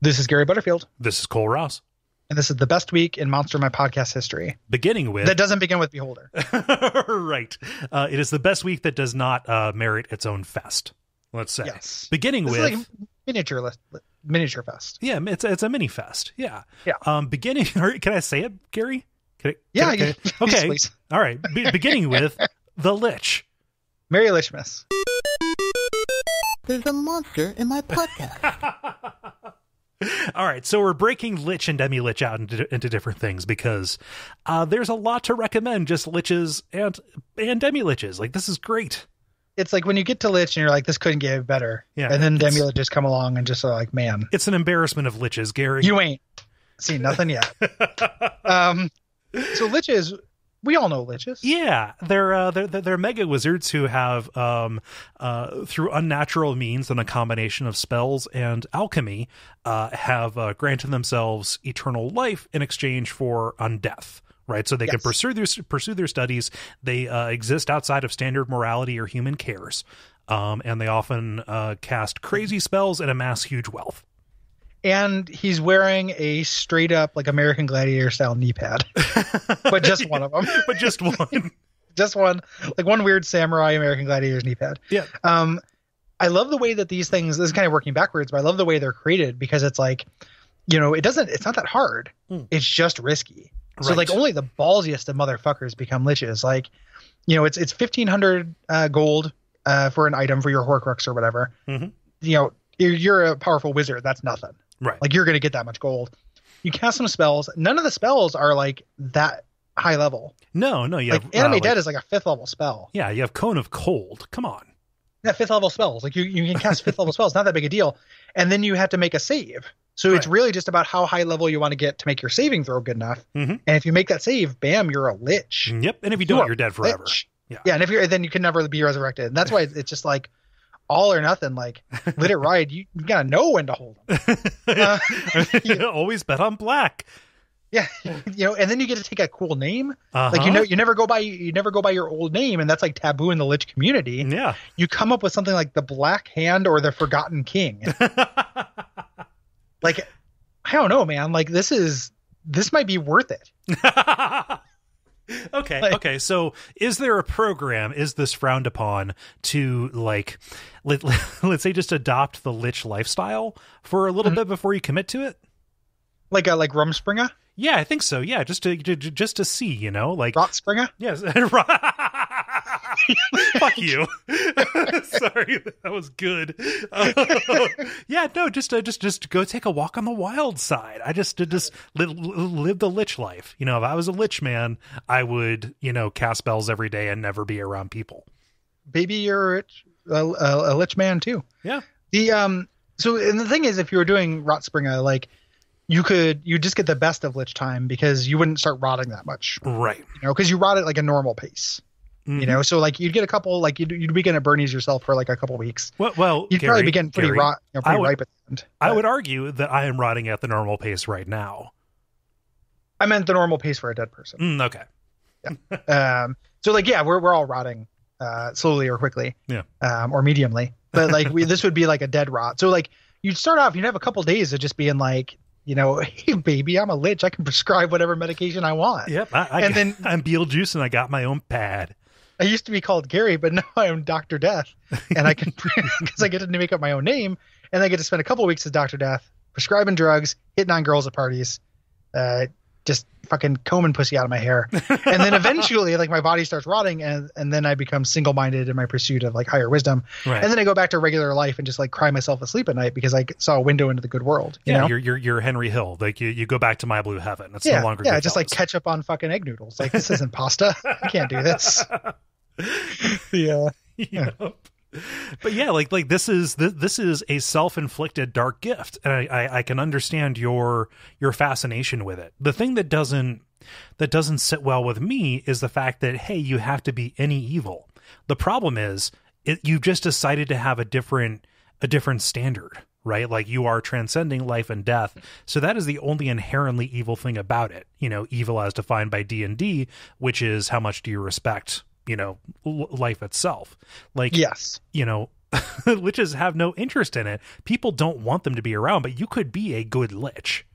This is Gary Butterfield. This is Cole Ross. And this is the best week in Monster My Podcast history. Beginning with... That doesn't begin with Beholder. Right. It is the best week that does not merit its own fest, let's say. Yes. Beginning this with... is like miniature fest. Yeah, it's a mini fest. Yeah. Yeah. Beginning... Can I say it, Gary? Okay. Please. All right. Beginning with the Lich. Merry Lichmas. There's a monster in my podcast. All right, so we're breaking Lich and Demi-Lich out into different things because there's a lot to recommend, just Liches and Demi-Liches. Like, this is great. It's like when you get to Lich and you're like, this couldn't get better. Yeah, and then Demi-Liches come along and just are like, man. It's an embarrassment of Liches, Gary. You ain't seen nothing yet. So Liches... We all know Liches. Yeah, they're mega wizards who have, through unnatural means and a combination of spells and alchemy, have granted themselves eternal life in exchange for undeath. Right, so they can pursue their studies. They exist outside of standard morality or human cares, and they often cast crazy spells and amass huge wealth. And he's wearing a straight up like American Gladiator style knee pad, but just one of them. But just one. Just one, like one weird samurai American Gladiator's knee pad. Yeah. I love the way that these things, this is kind of working backwards, but I love the way they're created because it's like, it's not that hard. It's just risky. Right. So like only the ballsiest of motherfuckers become Liches. Like, it's 1,500 gold for an item for your Horcrux or whatever. Mm-hmm. You're a powerful wizard. That's nothing. Right. Like you're going to get that much gold. You cast some spells. None of the spells are like that high level. No. You like have, Animate Dead is like a 5th level spell. Yeah. You have Cone of Cold. Come on. Yeah. 5th level spells. Like you can cast 5th level spells. Not that big a deal. And then you have to make a save. So It's really just about how high level you want to get to make your saving throw good enough. Mm-hmm. And if you make that save, bam, you're a Lich. Yep. And if you don't, you're dead forever. Yeah. Yeah. And then you can never be resurrected. And that's why it's just like, all or nothing, like let it ride. You gotta know when to hold them. Always bet on black. Yeah, and then you get to take a cool name. Like you never go by your old name, and that's like taboo in the Lich community. Yeah, you come up with something like the Black Hand or the Forgotten King. Like, I don't know, man. Like this might be worth it. Okay. So is there a program, is this frowned upon to like, let's say just adopt the Lich lifestyle for a little bit before you commit to it? Like Rumspringa? Yeah, I think so. Yeah. Just to see, like Rotspringa? Yes. Fuck you. Sorry. That was good. Yeah, no, just go take a walk on the wild side. I just live the Lich life. If I was a Lich man, I would, cast spells every day and never be around people. Maybe you're a Lich man too. Yeah. So and the thing is, if you were doing Rotspringa, like you just get the best of Lich time because you wouldn't start rotting that much. Right. Because you rot at like a normal pace. Mm-hmm. So like you'd get a couple, like you'd begin at Bernie's yourself for like a couple weeks. Well, you'd probably begin pretty ripe at the end. I would argue that I am rotting at the normal pace right now. I meant the normal pace for a dead person. Okay. Yeah. So like, yeah, we're all rotting slowly or quickly. Yeah. Or mediumly. But like this would be like a dead rot. So like you'd start off, you'd have a couple days of just being like, hey baby, I'm a Lich. I can prescribe whatever medication I want. Yep. Then I'm Beetlejuice and I got my own pad. I used to be called Gary, but now I'm Dr. Death, and I can because I get to make up my own name, and I get to spend a couple of weeks as Dr. Death, prescribing drugs, hitting on girls at parties, just fucking combing pussy out of my hair, and then eventually, like my body starts rotting, and then I become single-minded in my pursuit of like higher wisdom, right. And then I go back to regular life and just like cry myself asleep at night because I saw a window into the good world. You know? You're Henry Hill, like you go back to My Blue Heaven. It's no longer just like ketchup on fucking egg noodles. Like this isn't pasta. I can't do this. Yeah. But yeah, like this is a self-inflicted dark gift, and I can understand your fascination with it. The thing that doesn't sit well with me is the fact that, hey, you have to be any evil. The problem is you've just decided to have a different standard, right? Like you are transcending life and death. So that is the only inherently evil thing about it. Evil as defined by D&D, which is how much do you respect life itself. Like, yes, Liches have no interest in it. People don't want them to be around, but you could be a good lich.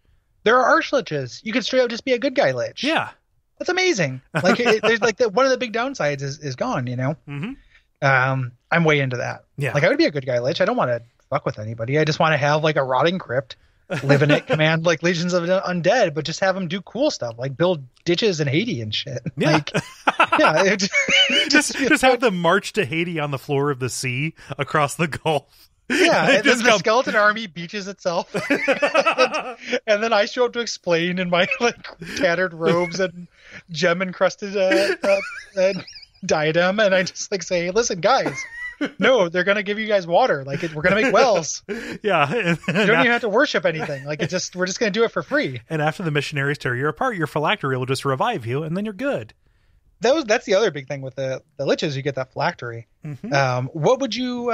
There are arch-liches. You could straight up just be a good guy lich. Yeah. That's amazing. Like, there's like one of the big downsides is gone, you know? Mm-hmm. I'm way into that. Yeah. Like, I would be a good guy lich. I don't want to fuck with anybody. I just want to have like a rotting crypt, live in it, command like legions of undead, but just have them do cool stuff, like build ditches in Haiti and shit. Yeah. Like, yeah. Just have them march to Haiti on the floor of the sea across the Gulf. Yeah, and then the skeleton army beaches itself. and then I show up to explain in my like tattered robes and gem encrusted diadem, and I just like say, listen guys, no, they're gonna give you guys water, like we're gonna make wells. Yeah. You don't even have to worship anything, like we're just gonna do it for free. And after the missionaries tear you apart, your phylactery will just revive you, and then you're good. That's the other big thing with the liches. You get that phylactery. Mm-hmm. What would you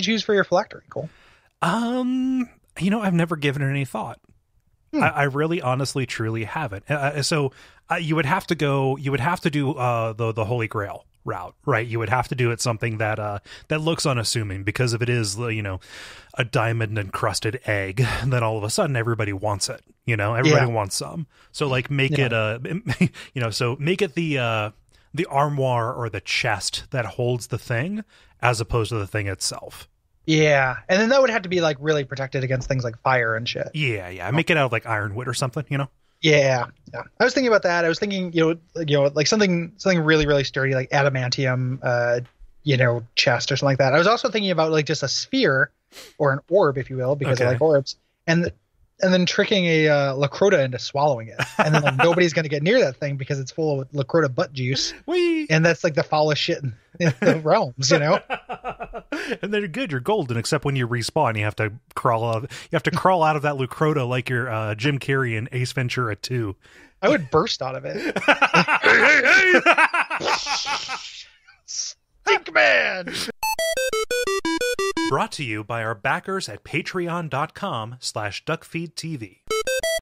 choose for your phylactery, Cole? I've never given it any thought. I really, honestly, truly haven't. So you would have to do the Holy Grail route, right? You would have to do it something that looks unassuming, because if it is, a diamond encrusted egg, then all of a sudden everybody wants it. Everybody wants some. So like make it make it the armoire or the chest that holds the thing, as opposed to the thing itself. Yeah, and then that would have to be like really protected against things like fire and shit. Yeah. Make it out of like ironwood or something. Yeah. I was thinking about that. I was thinking, like something really, really sturdy, like adamantium, chest or something like that. I was also thinking about like just a sphere or an orb, if you will, because I like orbs, and then tricking a Lacrota into swallowing it, and then like, nobody's going to get near that thing because it's full of Lacrota butt juice. Whee! And that's like the foulest shit in the realms, And then you're good. You're golden, except when you respawn, you have to crawl out. You have to crawl out of that Lacrota like you're Jim Carrey in Ace Ventura 2. I would burst out of it. Hey! Stink man. Brought to you by our backers at patreon.com/duckfeed.tv.